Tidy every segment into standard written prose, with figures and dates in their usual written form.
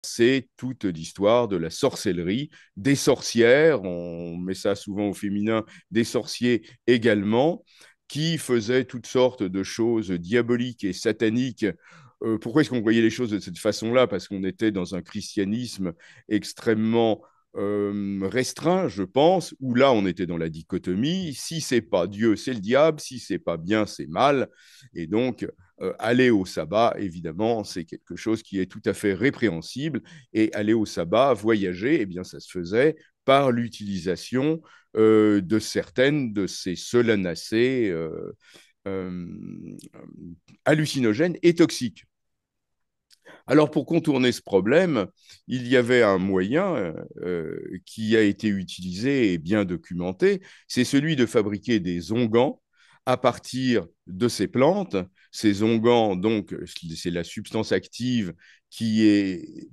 c'est toute l'histoire de la sorcellerie, des sorcières, on met ça souvent au féminin, des sorciers également, qui faisaient toutes sortes de choses diaboliques et sataniques. Pourquoi est-ce qu'on voyait les choses de cette façon-là? Parce qu'on était dans un christianisme extrêmement restreint, je pense, où là, on était dans la dichotomie. Si c'est pas Dieu, c'est le diable. Si c'est pas bien, c'est mal. Et donc, aller au sabbat, évidemment, c'est quelque chose qui est tout à fait répréhensible. Et aller au sabbat, voyager, eh bien, ça se faisait par l'utilisation de certaines de ces solanacées euh, hallucinogènes et toxiques. Alors, pour contourner ce problème, il y avait un moyen qui a été utilisé et bien documenté, c'est celui de fabriquer des onguents à partir de ces plantes. Ces onguents, donc, c'est la substance active qui, est,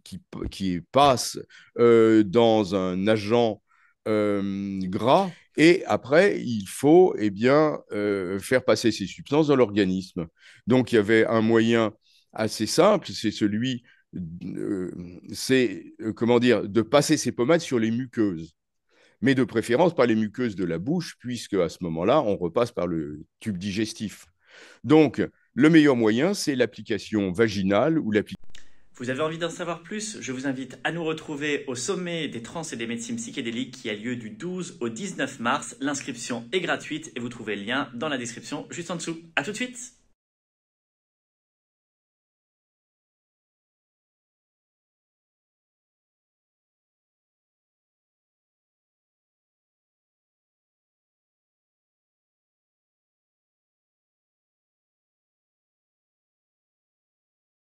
qui, qui passe dans un agent gras. Et après, il faut eh bien, faire passer ces substances dans l'organisme. Donc, il y avait un moyen assez simple, c'est celui, comment dire, de passer ces pommades sur les muqueuses, mais de préférence pas les muqueuses de la bouche, puisque à ce moment-là, on repasse par le tube digestif. Donc, le meilleur moyen, c'est l'application vaginale ou l'application. Vous avez envie d'en savoir plus? Je vous invite à nous retrouver au sommet des trans et des médecines psychédéliques qui a lieu du 12 au 19 mars. L'inscription est gratuite et vous trouvez le lien dans la description juste en dessous. À tout de suite!